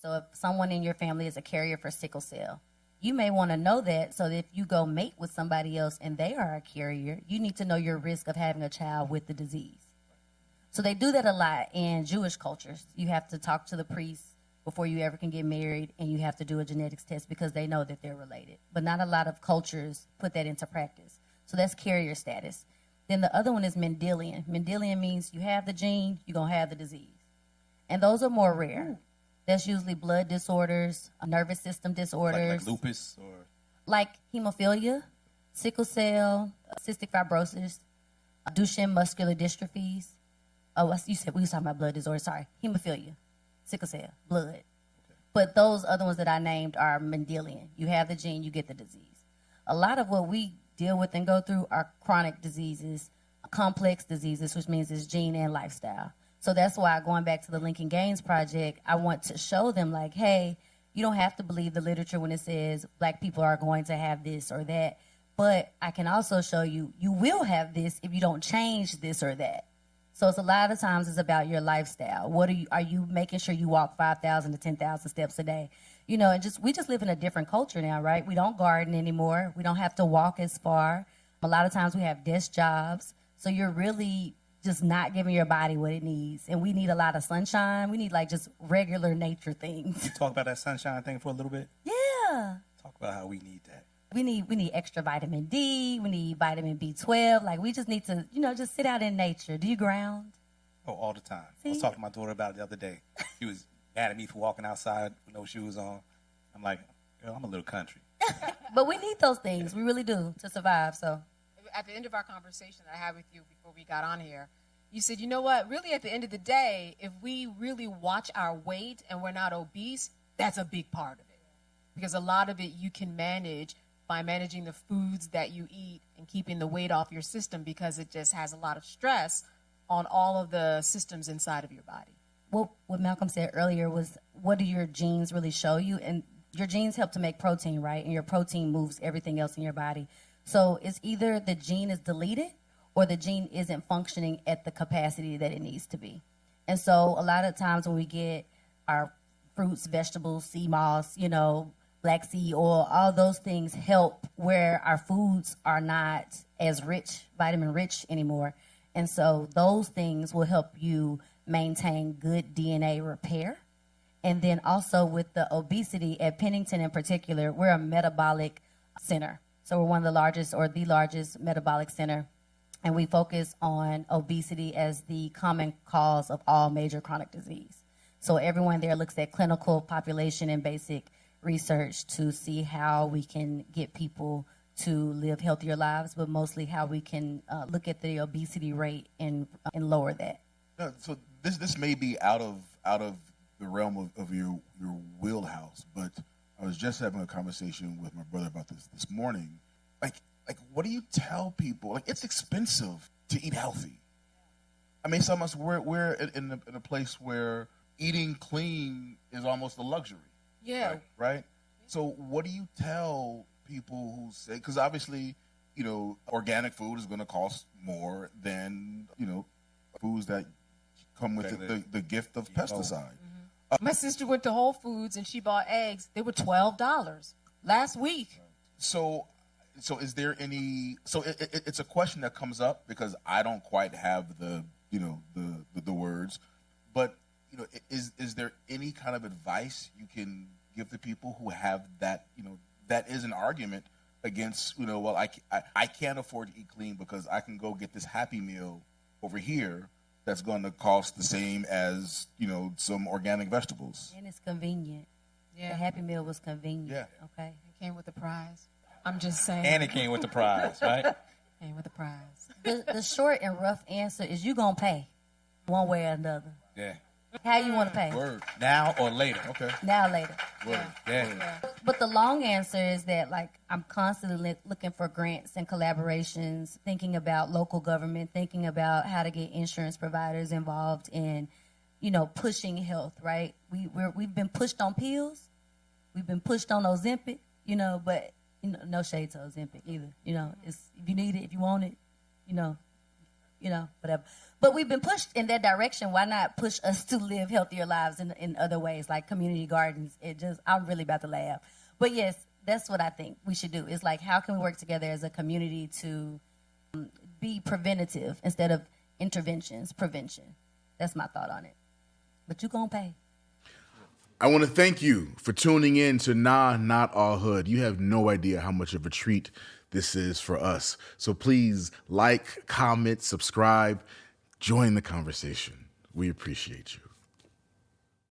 So if someone in your family is a carrier for sickle cell, you may want to know that so that if you go mate with somebody else and they are a carrier, you need to know your risk of having a child with the disease. So they do that a lot in Jewish cultures. You have to talk to the priest before you ever can get married, and you have to do a genetics test because they know that they're related. But not a lot of cultures put that into practice. So that's carrier status. Then the other one is Mendelian. Mendelian means you have the gene, you're going to have the disease. And those are more rare. That's usually blood disorders, nervous system disorders. Like lupus or? Like hemophilia, sickle cell, cystic fibrosis, Duchenne muscular dystrophies. Oh, you said we was talking about blood disorders. Sorry, hemophilia, sickle cell, blood. Okay. But those other ones that I named are Mendelian. You have the gene, you get the disease. A lot of what we deal with and go through are chronic diseases, complex diseases, which means it's gene and lifestyle. So that's why, going back to the Lincoln Gaines Project, I want to show them, like, hey, you don't have to believe the literature when it says black people are going to have this or that. But I can also show you, you will have this if you don't change this or that. So it's a lot of times it's about your lifestyle. Are you making sure you walk 5,000 to 10,000 steps a day? You know, and we just live in a different culture now, right? We don't garden anymore. We don't have to walk as far. A lot of times we have desk jobs. So you're really just not giving your body what it needs. And we need a lot of sunshine. We need like just regular nature things. Talk about that sunshine thing for a little bit. Yeah. Talk about how we need that. We need extra vitamin D. We need vitamin B12. Like, we just need to, just sit out in nature. Do you ground? Oh, all the time. See? I was talking to my daughter about it the other day. She was mad at me for walking outside with no shoes on. I'm like, girl, I'm a little country. But we need those things. We really do to survive. So at the end of our conversation that I had with you before we got on here, you said, you know what, really at the end of the day, if we really watch our weight and we're not obese, that's a big part of it. Because a lot of it you can manage by managing the foods that you eat and keeping the weight off your system, because it just has a lot of stress on all of the systems inside of your body. Well, what Malcolm said earlier was, what do your genes really show you? And your genes help to make protein, right? And your protein moves everything else in your body. So it's either the gene is deleted or the gene isn't functioning at the capacity that it needs to be. And so a lot of times when we get our fruits, vegetables, sea moss, black seed oil, all those things help where our foods are not as rich, vitamin rich anymore. And so those things will help you maintain good DNA repair. And then also with the obesity at Pennington in particular, we're a metabolic center. So we're one of the largest, or the largest, metabolic center. And we focus on obesity as the common cause of all major chronic disease. So everyone there looks at clinical, population, and basic research to see how we can get people to live healthier lives, but mostly how we can look at the obesity rate and lower that. So this may be out of the realm of your wheelhouse, but I was just having a conversation with my brother about this morning. Like, what do you tell people? Like, it's expensive to eat healthy. I mean, some of us, we're in a place where eating clean is almost a luxury. Yeah. Right? So what do you tell people who say, because obviously, organic food is going to cost more than, foods that come with the gift of pesticide. Mm-hmm. My sister went to Whole Foods and she bought eggs. They were $12 last week. So is there any? So it's a question that comes up because I don't quite have the words, but is there any kind of advice you can give to people who have that? That is an argument against well, I can't afford to eat clean because I can go get this Happy Meal over here that's going to cost the same as some organic vegetables. And it's convenient. Yeah, the Happy Meal was convenient. Yeah. Okay. It came with the prize. I'm just saying. And it came with the prize, right? Came with the prize. The short and rough answer is you're going to pay one way or another. Yeah. How you want to pay? Word. Now or later. Okay. Now or later. Word. Yeah. But the long answer is that, I'm constantly looking for grants and collaborations, thinking about local government, thinking about how to get insurance providers involved in, pushing health, right? We've been pushed on pills. We've been pushed on Ozempic, but, no shade to Ozempic either. It's, if you need it, if you want it, whatever. But we've been pushed in that direction. Why not push us to live healthier lives in other ways, like community gardens? I'm really about to laugh. But yes, that's what I think we should do. It's like, how can we work together as a community to be preventative instead of prevention. That's my thought on it. But you gonna pay. I want to thank you for tuning in to Nah, Not All Hood. You have no idea how much of a treat this is for us. So please like, comment, subscribe, join the conversation. We appreciate you.